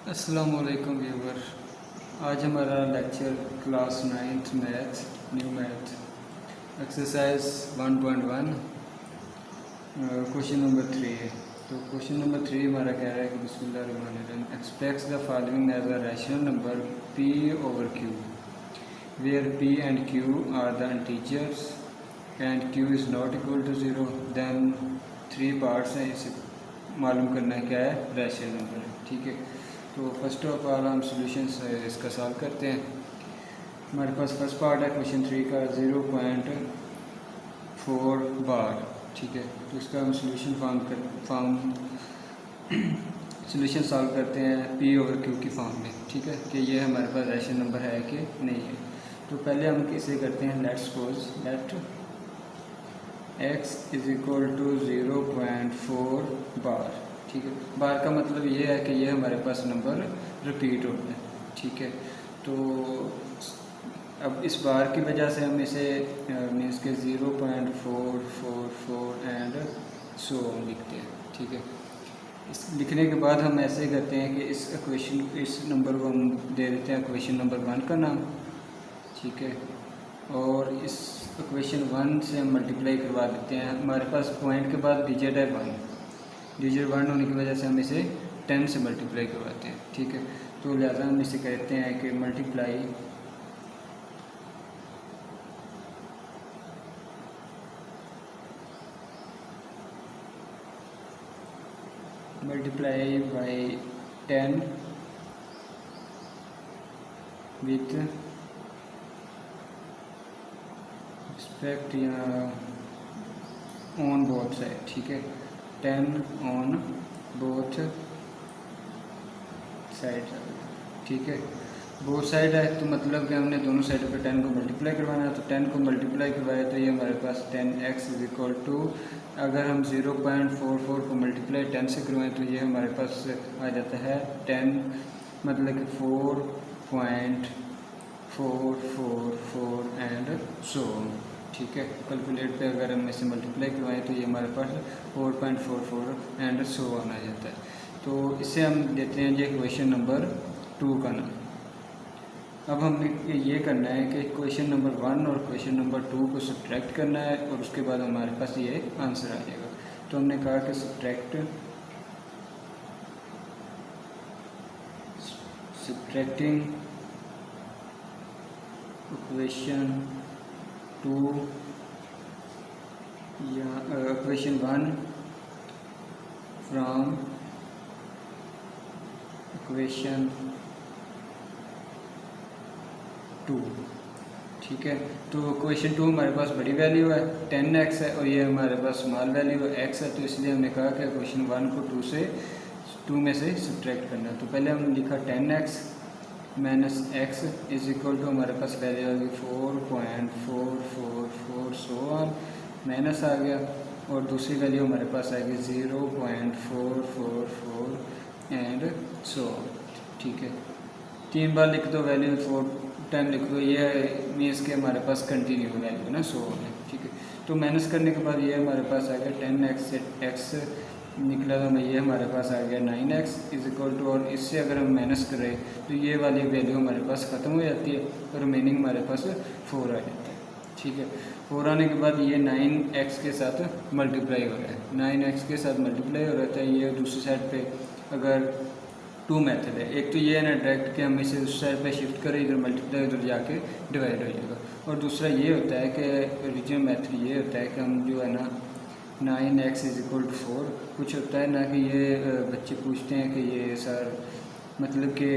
अस्सलामुअलैकुम व्यूवर। आज हमारा lecture class 9th math new math exercise 1.1 question number 3 है। तो क्वेश्चन नंबर 3 हमारा कह रहा है कि बिस्मिल्लाहिर्रहमानिर्रहीम express the following as a rational number p over q where p and q are the integers and q is not equal to 0 then 3 parts हैं। इसे मालूम करना है क्या है, रैशनल नंबर है। ठीक है, तो फर्स्ट ऑफ ऑल हम सॉल्यूशन इसका सॉल्व करते हैं। हमारे पास फर्स्ट पार्ट है क्वेश्चन 3 का 0.4 बार। ठीक है, तो इसका हम सॉल्यूशन सॉल्यूशन सॉल्व करते हैं p over q की फॉर्म में। ठीक है, कि ये हमारे पास रैशनल नंबर है कि नहीं है। तो पहले हम इसे करते हैं, let suppose let x is equal to 0.4 bar. ठीक है, बार का मतलब ये है कि ये हमारे पास नंबर रिपीट होता है। ठीक है, तो अब इस बार की वजह से हम इसे मीन्स के 0.444 एंड सो लिखते हैं। ठीक है, इस लिखने के बाद हम ऐसे करते हैं कि इस नंबर को हम दे देते हैं इक्वेशन नंबर 1 का नाम। ठीक है, और इस इक्वेशन 1 से हम मल्टीप्लाई करवा देते हैं। हमारे पास पॉइंट के बाद डिजिट है 1, डिजिट 1 होने की वजह से हम इसे 10 से मल्टीप्लाई करवाते हैं। ठीक है, तो लिहाजा हम इसे कहते हैं कि multiply by 10 with respect on both side. ठीक है, 10 ऑन बोथ साइड। ठीक है, बोथ साइड है तो मतलब कि हमने दोनों साइडों पे 10 को मल्टीप्लाई करवाना है। तो 10 को मल्टीप्लाई करवाए तो ये हमारे पास 10x इज इक्वल टू, अगर हम 0.44 को मल्टीप्लाई 10 से करवाएं तो ये हमारे पास आ जाता है 10, मतलब कि 4.444 एंड सो। ठीक है, कैलकुलेट पे अगर हम इसे मल्टीप्लाई करवाएं तो ये हमारे पास 4.44 एंड सो ऑन आ जाता है। तो इसे हम देते हैं ये क्वेश्चन नंबर 2 का नाम। अब हमें ये करना है कि क्वेश्चन नंबर 1 और क्वेश्चन नंबर 2 को सब्ट्रैक्ट करना है और उसके बाद हमारे पास ये आंसर आ जाएगा। तो हमने कहा कि सब्ट्रैक्टिंग इक्वेशन 2 या इक्वेशन 1 फ्रॉम इक्वेशन 2। ठीक है, तो क्वेश्चन 2 हमारे पास बड़ी वैल्यू है 10x है और ये हमारे पास स्मॉल वैल्यू है x है। तो इसलिए हमने कहा कि क्वेश्चन 1 को 2 में से सब्ट्रैक्ट करना है। तो पहले हमने लिखा 10x minus x is equal to, हमारे पास वैल्यू आ गई 4.444 सो ऑन, माइनस आ गया और दूसरी वैल्यू हमारे पास आ गई 0.444 एंड सो ऑन। ठीक है, 3 बार लिख दो वैल्यू, 10 लिख दो, ये मीन्स के हमारे पास कंटिन्यू वैल्यू ना सो है। ठीक है, तो माइनस करने के बाद ये हमारे पास आ गया 10x से x निकला तो ये हमारे पास आ गया 9x इज इक्वल टू, और इससे अगर हम माइनस करें तो ये वाली वैल्यू हमारे पास ख़त्म हो जाती है और रिमेनिंग हमारे पास 4 आ जाता है। ठीक है, 4 आने के बाद ये 9x के साथ मल्टीप्लाई हो रहा है, 9x के साथ मल्टीप्लाई हो रहा है। ये दूसरी साइड पे अगर 2 मेथड है, एक तो ये है ना डायरेक्ट कि हम इसे उस साइड पे शिफ्ट करें, इधर मल्टीप्लाई उधर जाके डिवाइड हो जाएगा, और दूसरा ये होता है कि ओरिजिनल मेथड ये होता है कि हम जो है ना 9x इज इक्वल टू 4, कुछ होता है ना कि ये बच्चे पूछते हैं कि ये सर मतलब कि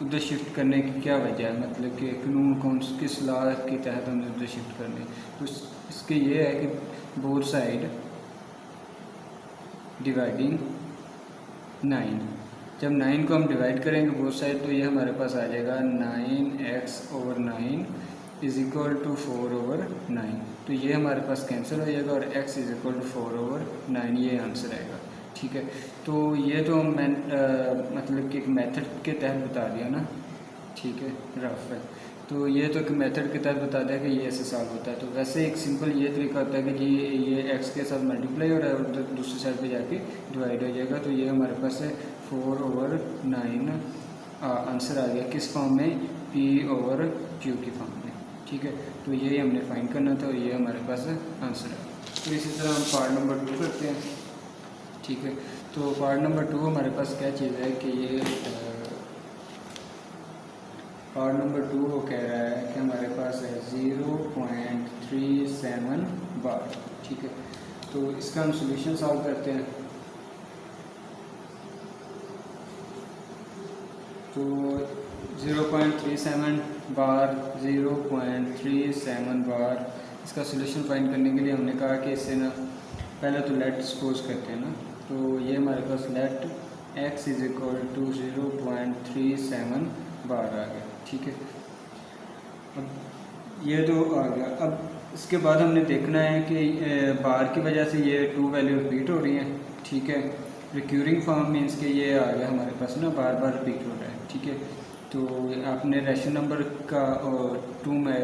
उधर शिफ्ट करने की क्या वजह है, मतलब कि कानून कौन किस लॉ के तहत हम उधर शिफ्ट करने। तो इसके ये है कि बोथ साइड डिवाइडिंग 9, जब 9 को हम डिवाइड करेंगे बोथ साइड तो ये हमारे पास आ जाएगा 9x/9 इज इक्वल टू 4/9। तो ये हमारे पास कैंसिल हो जाएगा और x इज इक्वल टू 4/9 ये आंसर आएगा। ठीक है, तो ये तो मैं मतलब कि एक मेथड के तहत बता दिया ना। ठीक है, रफ है, तो ये तो एक मेथड के तहत बता दिया कि ये ऐसे सॉल्व होता है। तो वैसे एक सिंपल ये तरीका होता है कि जी ये x के साथ मल्टीप्लाई हो रहा है और दूसरी साइड पे जाके डिवाइड हो जाएगा। तो ये हमारे पास है 4/9 आंसर आ गया किस फॉर्म में, P/Q की फॉर्म में। ठीक है, तो यही हमने फाइंड करना था और ये हमारे पास आंसर है। तो इसी तरह हम पार्ट नंबर 2 करते हैं। ठीक है, तो पार्ट नंबर 2 हमारे पास क्या चीज़ है कि ये पार्ट नंबर 2 वो कह रहा है कि हमारे पास है 0.37 बार। ठीक है, तो इसका हम सॉल्यूशन सॉल्व करते हैं। तो 0.37 बार, 0.37 बार, इसका सॉल्यूशन फाइंड करने के लिए हमने कहा कि इससे ना पहले तो लेट सपोज करते हैं ना, तो ये हमारे पास लेट x = 0.37 बार आ गया। ठीक है, अब ये तो आ गया। अब इसके बाद हमने देखना है कि बार की वजह से ये 2 वैल्यू रिपीट हो रही हैं। ठीक है, रिक्यूरिंग फॉर्म मीन्स के ये आ गया हमारे पास ना बार बार रिपीट हो रहा है। ठीक है, तो आपने रैशनल नंबर का 2 में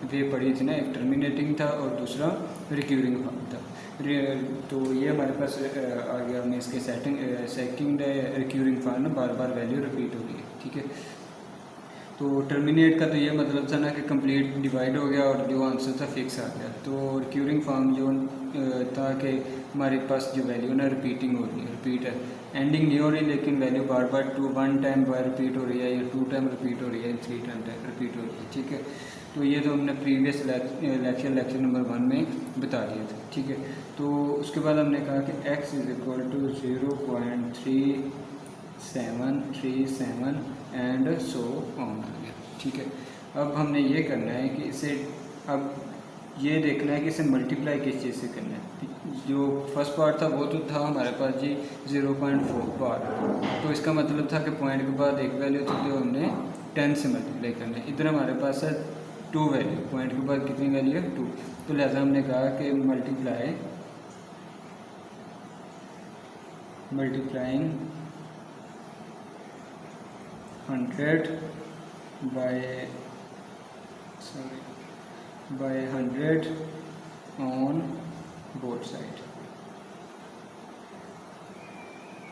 वे पढ़ी थी ना, एक टर्मिनेटिंग था और दूसरा रिक्यूरिंग फॉर्म था। तो ये हमारे पास आ गया मीन्स के सेकंड रिक्यूरिंग फॉर्म ना बार बार वैल्यू रिपीट हो रही है। ठीक है, तो टर्मिनेट का तो ये मतलब था ना कि कंप्लीट डिवाइड हो गया और जो आंसर था फिक्स आ गया। तो रिक्यूरिंग फॉर्म जो था कि हमारे पास जो वैल्यू ना रिपीटिंग हो रही है, रिपीट है, एंडिंग नहीं हो रही लेकिन वैल्यू बार बार 1 टाइम बार रिपीट हो रही है या 2 टाइम रिपीट हो रही है, 3 टाइम रिपीट हो रही है। ठीक है, तो ये तो हमने प्रीवियस लेक्चर नंबर 1 में बता दिया था। ठीक है, तो उसके बाद हमने कहा कि x = 0.3737 एंड सो ऑन आ गया। ठीक है, अब हमने ये करना है कि इसे अब ये देखना है कि इसे मल्टीप्लाई किस चीज़ से करना है। जो फर्स्ट पार्ट था वो तो था हमारे पास जी 0.4 बार, तो इसका मतलब था कि पॉइंट के बाद एक वैल्यू थी जो हमने 10 से मल्टीप्लाई करना है। इधर हमारे पास है 2 वैल्यू, पॉइंट के बाद कितनी वैल्यू है 2, तो लिहाजा हमने कहा कि multiplying 100 by 100 on both side,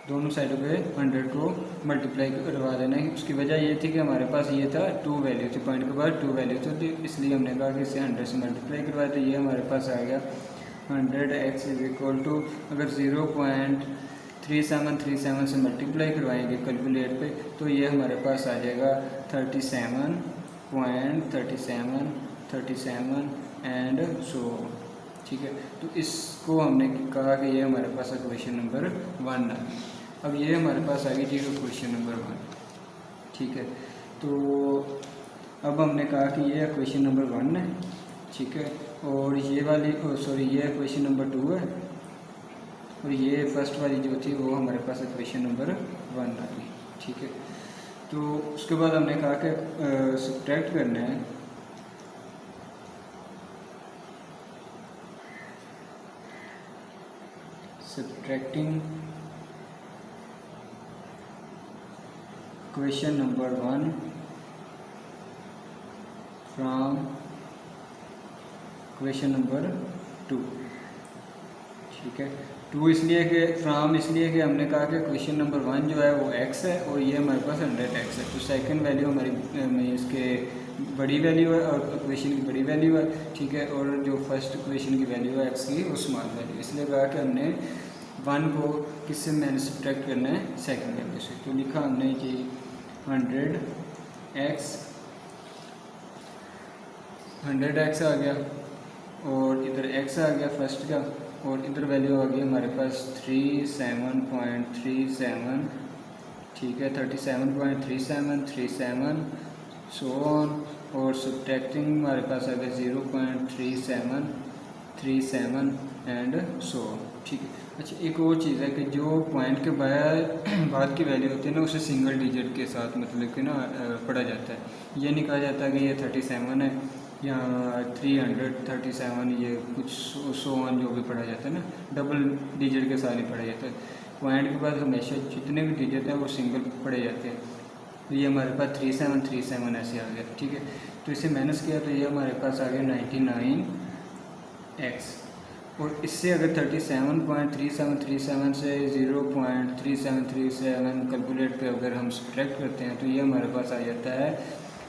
दोनों साइडों पे 100 को मल्टीप्लाई करवा देना है। उसकी वजह ये थी कि हमारे पास ये था 2 वैल्यू थी, पॉइंट के बाद 2 वैल्यू थी, तो इसलिए हमने कहा कि इसे 100 से मल्टीप्लाई करवाया। तो ये हमारे पास आ गया 100x = अगर 0.3737 से मल्टीप्लाई करवाएंगे कैलकुलेट पे तो ये हमारे पास आ जाएगा 37.37 एंड सो। ठीक है, तो इसको हमने कहा कि ये हमारे पास इक्वेशन नंबर 1 है। अब ये हमारे पास आ गई थी इक्वेशन नंबर 1। ठीक है, तो अब हमने कहा कि ये इक्वेशन नंबर 1 है। ठीक है, और ये वाली ये इक्वेशन नंबर 2 है और ये फर्स्ट वाली जो थी वो हमारे पास इक्वेशन नंबर 1 आ गई। ठीक है, तो उसके बाद हमने कहा कि सब्ट्रैक्ट करना है subtracting question number 1 from question number 2। ठीक है, 2 इसलिए कि फ्राम इसलिए कि हमने कहा कि क्वेश्चन नंबर 1 जो है वो x है और ये हमारे पास 100x है, तो सेकंड वैल्यू हमारी में इसके बड़ी वैल्यू है और इक्वेशन की बड़ी वैल्यू है। ठीक है, और जो फर्स्ट इक्वेशन की वैल्यू है x की वो स्मॉल वैल्यू, इसलिए कहा कि हमने 1 को किससे मैंने सब्ट्रैक्ट करना है, सेकंड वैल्यू से। तो लिखा हमने कि 100x आ गया और इधर x आ गया फर्स्ट का और इधर वैल्यू आ गई हमारे पास 37.37। ठीक है, 37.3737 सो ऑन, और सब्ट्रैक्टिंग हमारे पास आ गया 0.3737 एंड सो ऑन। ठीक है, अच्छा एक और चीज़ है कि जो पॉइंट के बाद की वैल्यू होती है ना उसे सिंगल डिजिट के साथ मतलब कि ना पढ़ा जाता है। ये नहीं कहा जाता कि ये 37 है या 337, ये कुछ सो ऑन जो भी पढ़ा जाता है ना डबल डिजिट के साथ नहीं पढ़ा जाता है। पॉइंट के बाद हमेशा जितने भी डिजिट हैं वो सिंगल पढ़े जाते हैं। तो ये हमारे पास 3737 ऐसे आ गया। ठीक है, तो इसे माइनस किया तो ये हमारे पास आ गया 99x और इससे अगर 37.3737 से 0.3737 कैलकुलेट पे अगर हम सब्ट्रैक्ट करते हैं तो ये हमारे पास आ जाता है,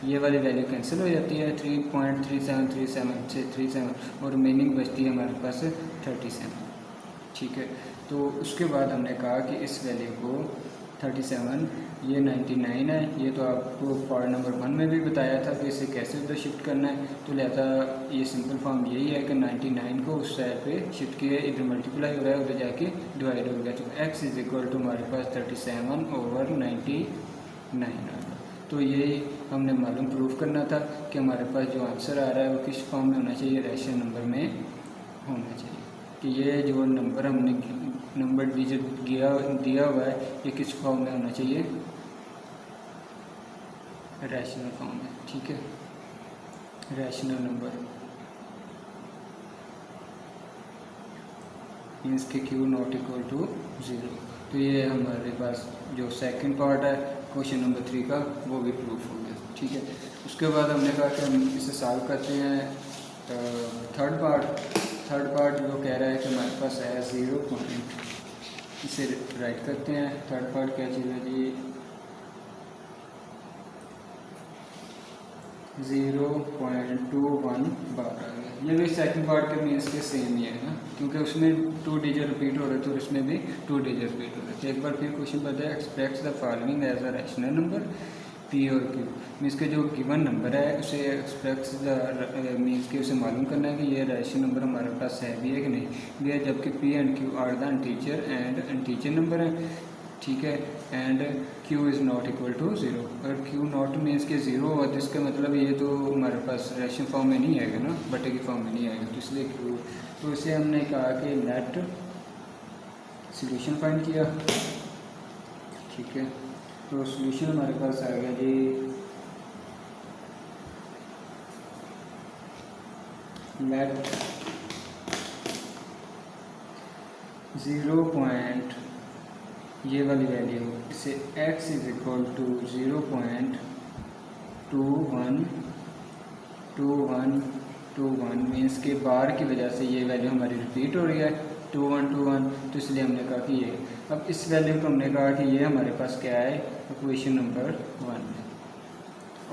ये वाली वैल्यू कैंसिल हो जाती है 3.3737 से 37 और रिमेनिंग बचती है हमारे पास 37। ठीक है, तो उसके बाद हमने कहा कि इस वैल्यू को 37, ये 99 है, ये तो आपको पार्ट नंबर 1 में भी बताया था कि इसे कैसे उधर शिफ्ट करना है। तो लिहाजा ये सिंपल फॉर्म यही है कि 99 को उस साइड पे शिफ्ट किया, इधर मल्टीप्लाई हो रहा है, उधर जाके डिवाइड हो गया। तो x इज इक्वल टू हमारे पास 37/99 आ गया। तो यही हमने मालूम प्रूव करना था कि हमारे पास जो आंसर आ रहा है वो किस फॉर्म में होना चाहिए, रैशनल नंबर में होना चाहिए। कि ये जो नंबर हमने नंबर डिजिट दिया हुआ है ये किस फॉर्म में होना चाहिए, रैशनल फॉर्म में। ठीक है, रैशनल नंबर मीन्स के q नॉट इक्वल टू 0। तो ये हमारे पास जो सेकंड पार्ट है क्वेश्चन नंबर 3 का वो भी प्रूफ हो गया। ठीक है, उसके बाद हमने कहा कि हम इसे सॉल्व करते हैं। थर्ड पार्ट जो कह रहा है कि हमारे पास है 0 पॉइंट, इसे राइट करते हैं। थर्ड पार्ट क्या चीज़ है जी, 0.21 बार आ गया। ये भी सेकंड पार्ट के मीन्स के सेम ही है ना, क्योंकि उसमें 2 डिजिट रिपीट हो रहे थे और इसमें भी 2 डिजिट रिपीट हो रहे थे। एक बार फिर क्वेश्चन बताया, express the following as a rational number p और क्यू। मीन्स के जो गिवन नंबर है उसे एक्सप्रेस मीन्स के उसे मालूम करना है कि ये रैशनल नंबर हमारे पास है भी है कि नहीं भी है, जबकि p and q are the integer and integer number है। ठीक है, and q is not equal to 0। अगर q नॉट मीन्स के 0 हुआ तो इसका मतलब ये तो हमारे पास रैशनल फॉर्म में नहीं आएगा ना, बटे की फॉर्म में नहीं आएगा, तो इसलिए q। तो इसे हमने कहा कि लेट सॉल्यूशन फाइंड किया। ठीक है, तो सॉल्यूशन हमारे पास आ गया जी लेट 0 पॉइंट ये वाली वैल्यू इसे x is equal to 0.2121 means के बार की वजह से ये वैल्यू हमारी रिपीट हो रही है 2121, तो इसलिए हमने कहा कि ये। अब इस वैल्यू को हमने कहा कि ये हमारे पास क्या है, इक्वेशन नंबर 1 है।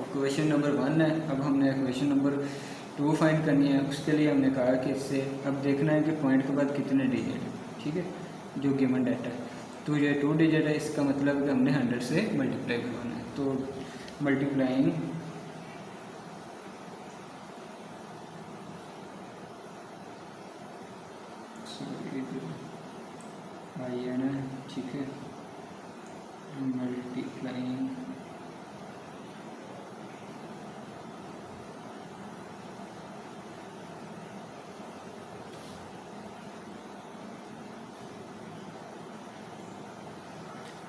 इक्वेशन नंबर 1 है। अब हमने इक्वेशन नंबर 2 फाइंड करनी है। उसके लिए हमने कहा कि इससे अब देखना है कि पॉइंट के बाद कितने डिजिट है। ठीक है, जो गिवन डाटा है, तो ये 2 डिजिट है, इसका मतलब कि हमने 100 से मल्टीप्लाई करवाना है। तो मल्टीप्लाइंग आई है ना, ठीक है, मल्टीप्लाइंग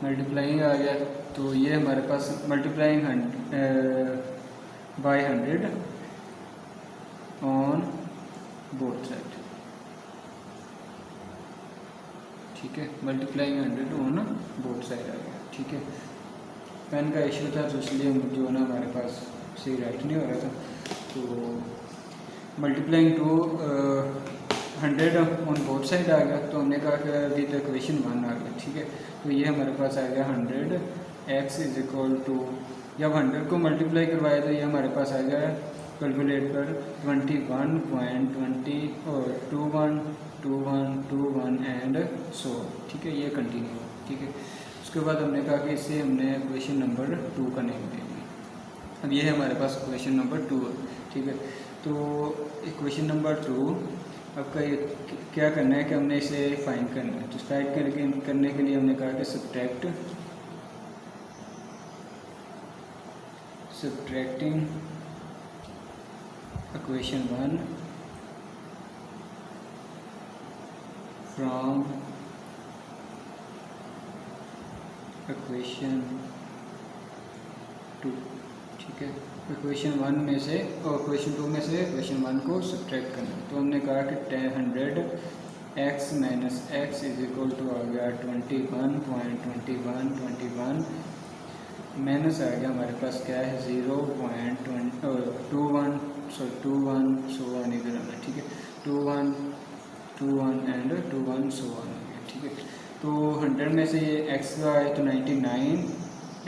मल्टीप्लाइंग आ गया। तो ये हमारे पास multiplying by 100 on both side. ठीक है, मल्टीप्लाइंग 100 ऑन बोथ साइड आ गया। ठीक है, पेन का इशू था तो इसलिए जो ना हमारे पास सही राइट नहीं हो रहा था। तो मल्टीप्लाइंग 100 ऑन बोथ साइड आ गया। तो हमने कहा कि अभी तक इक्वेशन 1 आ गया। ठीक है, तो ये हमारे पास आ गया 100 x इज इक्वल टू, जब 100 को मल्टीप्लाई करवाया तो ये हमारे पास आ गया कैलकुलेट कर 21.20 और 212121 एंड सो। ठीक है, ये कंटिन्यू। ठीक है, उसके बाद हमने कहा कि इससे हमने इक्वेशन नंबर 2 का नेम दे दिया। अब ये है हमारे पास इक्वेशन नंबर 2। ठीक है, तो इक्वेशन नंबर 2 आपका ये क्या करना है कि हमने इसे फाइंड करना है। तो फाइंड करने के लिए हमने कहा कि सब्ट्रैक्टिंग इक्वेशन 1 फ्रॉम इक्वेशन 2। ठीक है, इक्वेशन 1 में से और इक्वेशन 2 में से इक्वेशन 1 को सब्ट्रैक्ट करना। तो हमने कहा कि 100 x minus x is equal to आ गया 21.2121 माइनस आ गया हमारे पास क्या है 0.21 सो 21 सो 1 इधर आना। ठीक है, 21 2 1 एंड 2 1 सो ऑन हो गया। ठीक है, तो 100 में से ये x का आया तो 99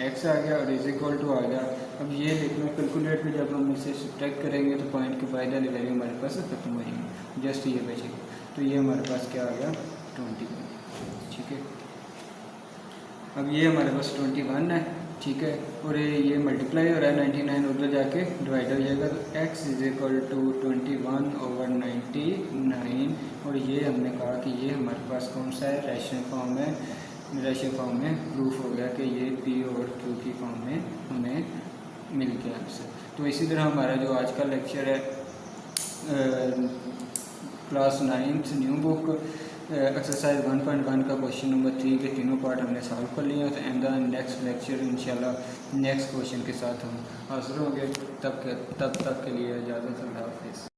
x आ गया और इज इक्वल टू आ गया। अब ये लिख लो कैलकुलेट में जब हम इसे सब्ट्रैक्ट करेंगे तो पॉइंट के बाद वाली वैल्यू हमारे पास खत्म हो जाएगी, जस्ट ये बचेगा। तो ये हमारे पास क्या आ गया 21। ठीक है, अब ये हमारे पास 21 है। ठीक है, और ये मल्टीप्लाई हो रहा है 99 उधर जाके डिवाइड हो जाएगा, तो x इज इक्वल टू 21/99। और ये हमने कहा कि ये हमारे पास कौन सा है, रैशनल फॉर्म है। रैशनल फॉर्म में प्रूफ हो गया कि ये p और q की फॉर्म में हमें मिल गया आंसर। तो इसी तरह हमारा जो आज का लेक्चर है class 9th new book exercise 1.1 का क्वेश्चन नंबर 3 के तीनों पार्ट हमने सॉल्व कर लिया। तो एंड द नेक्स्ट लेक्चर इंशाल्लाह नेक्स्ट क्वेश्चन के साथ हम हाजिर होंगे। तब तक के लिए इजाज़त, अल्लाह हाफ़िज़।